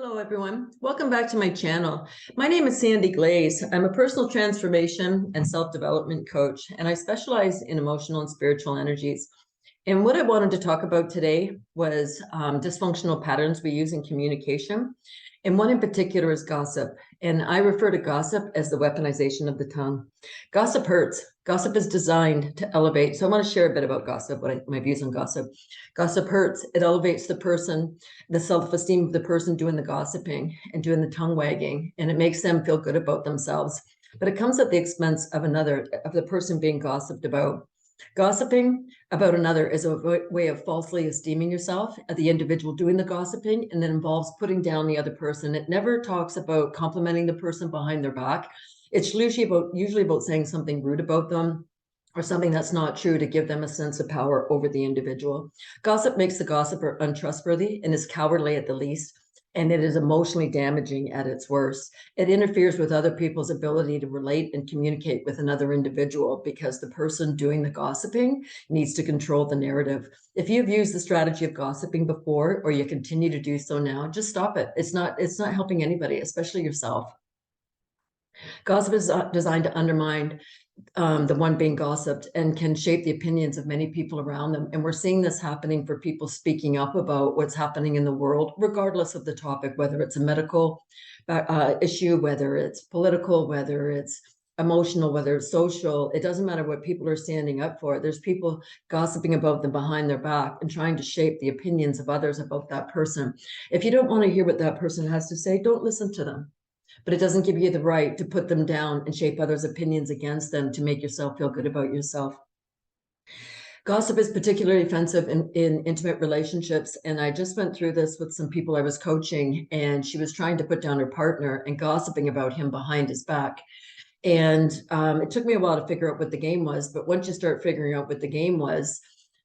Hello, everyone. Welcome back to my channel. My name is Sandy Glaze. I'm a personal transformation and self-development coach, and I specialize in emotional and spiritual energies. And what I wanted to talk about today was dysfunctional patterns we use in communication. And one in particular is gossip. And I refer to gossip as the weaponization of the tongue. Gossip hurts. Gossip is designed to elevate. So I want to share a bit about gossip, my views on gossip. Gossip hurts. It elevates the person, the self-esteem of the person doing the gossiping and doing the tongue wagging, and it makes them feel good about themselves. But it comes at the expense of the person being gossiped about. Gossiping about another is a way of falsely esteeming yourself as the individual doing the gossiping, and that involves putting down the other person. It never talks about complimenting the person behind their back. It's usually about saying something rude about them or something that's not true to give them a sense of power over the individual. Gossip makes the gossiper untrustworthy and is cowardly at the least, and it is emotionally damaging at its worst. It interferes with other people's ability to relate and communicate with another individual because the person doing the gossiping needs to control the narrative. If you've used the strategy of gossiping before, or you continue to do so now, just stop it. It's not helping anybody, especially yourself. Gossip is designed to undermine the one being gossiped and can shape the opinions of many people around them. And we're seeing this happening for people speaking up about what's happening in the world, regardless of the topic, whether it's a medical issue, whether it's political, whether it's emotional, whether it's social. It doesn't matter what people are standing up for. There's people gossiping about them behind their back and trying to shape the opinions of others about that person. If you don't want to hear what that person has to say, don't listen to them. But it doesn't give you the right to put them down and shape others' opinions against them to make yourself feel good about yourself. Gossip is particularly offensive in intimate relationships. And I just went through this with some people I was coaching, and she was trying to put down her partner and gossiping about him behind his back. And it took me a while to figure out what the game was. But once you start figuring out what the game was,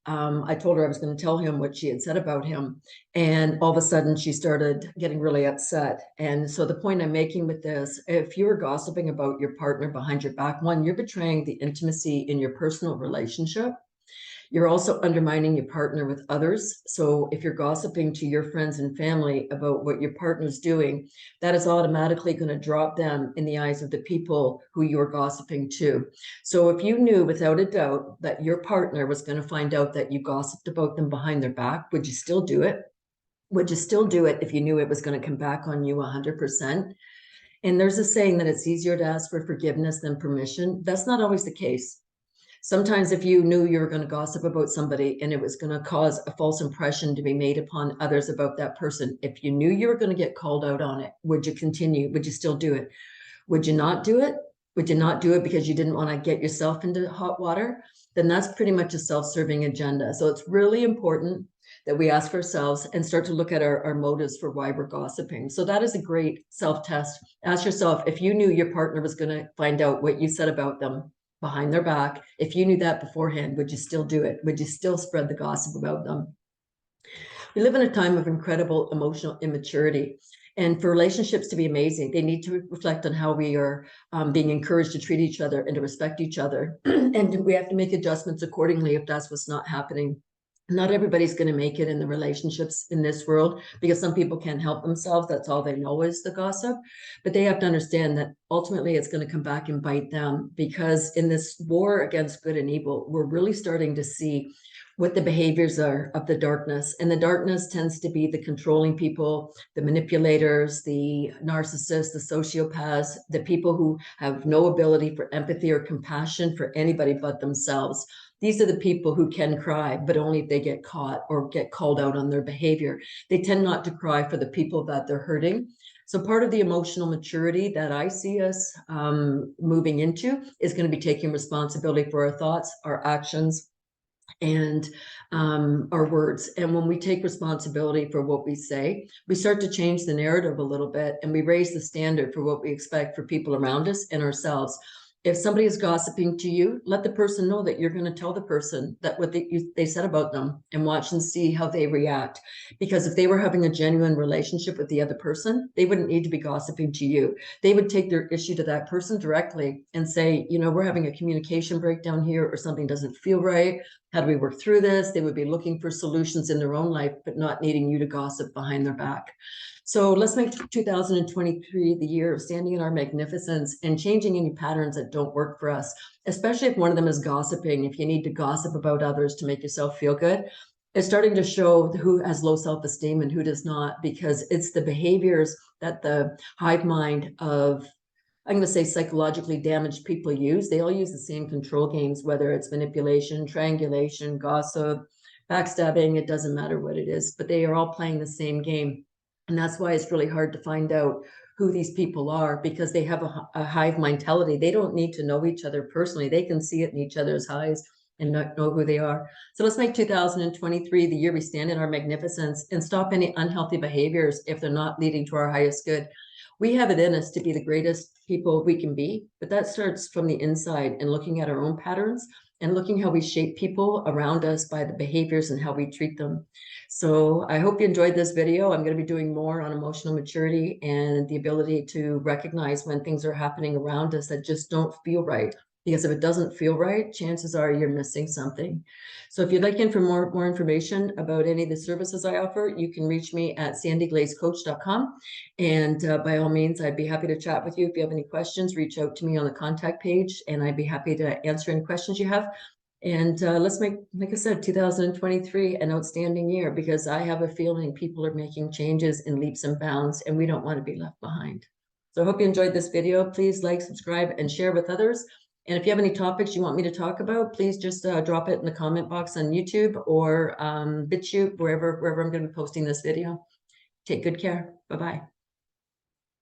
I told her I was going to tell him what she had said about him. And all of a sudden she started getting really upset. And so the point I'm making with this, if you're gossiping about your partner behind your back, one, you're betraying the intimacy in your personal relationship. You're also undermining your partner with others. So if you're gossiping to your friends and family about what your partner's doing, that is automatically going to drop them in the eyes of the people who you're gossiping to. So if you knew without a doubt that your partner was going to find out that you gossiped about them behind their back, would you still do it? Would you still do it if you knew it was going to come back on you 100%? And there's a saying that it's easier to ask for forgiveness than permission. That's not always the case. Sometimes if you knew you were going to gossip about somebody and it was going to cause a false impression to be made upon others about that person, if you knew you were going to get called out on it, would you continue? Would you still do it? Would you not do it? Would you not do it because you didn't want to get yourself into hot water? Then that's pretty much a self-serving agenda. So it's really important that we ask ourselves and start to look at our motives for why we're gossiping. So that is a great self-test. Ask yourself, if you knew your partner was going to find out what you said about them behind their back, if you knew that beforehand, would you still do it? Would you still spread the gossip about them? We live in a time of incredible emotional immaturity. And for relationships to be amazing, they need to reflect on how we are being encouraged to treat each other and to respect each other. And we have to make adjustments accordingly if that's what's not happening. Not everybody's going to make it in the relationships in this world, because some people can't help themselves. That's all they know is the gossip. But they have to understand that ultimately it's going to come back and bite them, because in this war against good and evil, we're really starting to see what the behaviors are of the darkness. And the darkness tends to be the controlling people, the manipulators, the narcissists, the sociopaths, the people who have no ability for empathy or compassion for anybody but themselves. These are the people who can cry, but only if they get caught or get called out on their behavior. They tend not to cry for the people that they're hurting. So part of the emotional maturity that I see us moving into is going to be taking responsibility for our thoughts, our actions, and our words. And when we take responsibility for what we say, we start to change the narrative a little bit, and we raise the standard for what we expect for people around us and ourselves. If somebody is gossiping to you, let the person know that you're going to tell the person that what they said about them, and watch and see how they react. Because if they were having a genuine relationship with the other person, they wouldn't need to be gossiping to you. They would take their issue to that person directly and say, you know, we're having a communication breakdown here, or something doesn't feel right. How do we work through this? They would be looking for solutions in their own life, but not needing you to gossip behind their back. So let's make 2023 the year of standing in our magnificence and changing any patterns that don't work for us, especially if one of them is gossiping. If you need to gossip about others to make yourself feel good, it's starting to show who has low self-esteem and who does not, because it's the behaviors that the hive mind of, I'm going to say, psychologically damaged people use. They all use the same control games, whether it's manipulation, triangulation, gossip, backstabbing, it doesn't matter what it is, but they are all playing the same game. And that's why it's really hard to find out who these people are, because they have a hive mentality. They don't need to know each other personally. They can see it in each other's eyes and not know who they are. So let's make 2023 the year we stand in our magnificence and stop any unhealthy behaviors if they're not leading to our highest good. We have it in us to be the greatest people we can be, but that starts from the inside and looking at our own patterns and looking how we shape people around us by the behaviors and how we treat them. So I hope you enjoyed this video. I'm going to be doing more on emotional maturity and the ability to recognize when things are happening around us that just don't feel right. Because if it doesn't feel right, chances are you're missing something. So if you'd like more information about any of the services I offer, you can reach me at sandyglazecoach.com. And by all means, I'd be happy to chat with you. If you have any questions, reach out to me on the contact page, and I'd be happy to answer any questions you have. And let's make, like I said, 2023 an outstanding year, because I have a feeling people are making changes in leaps and bounds, and we don't want to be left behind. So I hope you enjoyed this video. Please like, subscribe, and share with others. And if you have any topics you want me to talk about, please just drop it in the comment box on YouTube or BitChute, wherever I'm going to be posting this video. Take good care. Bye-bye.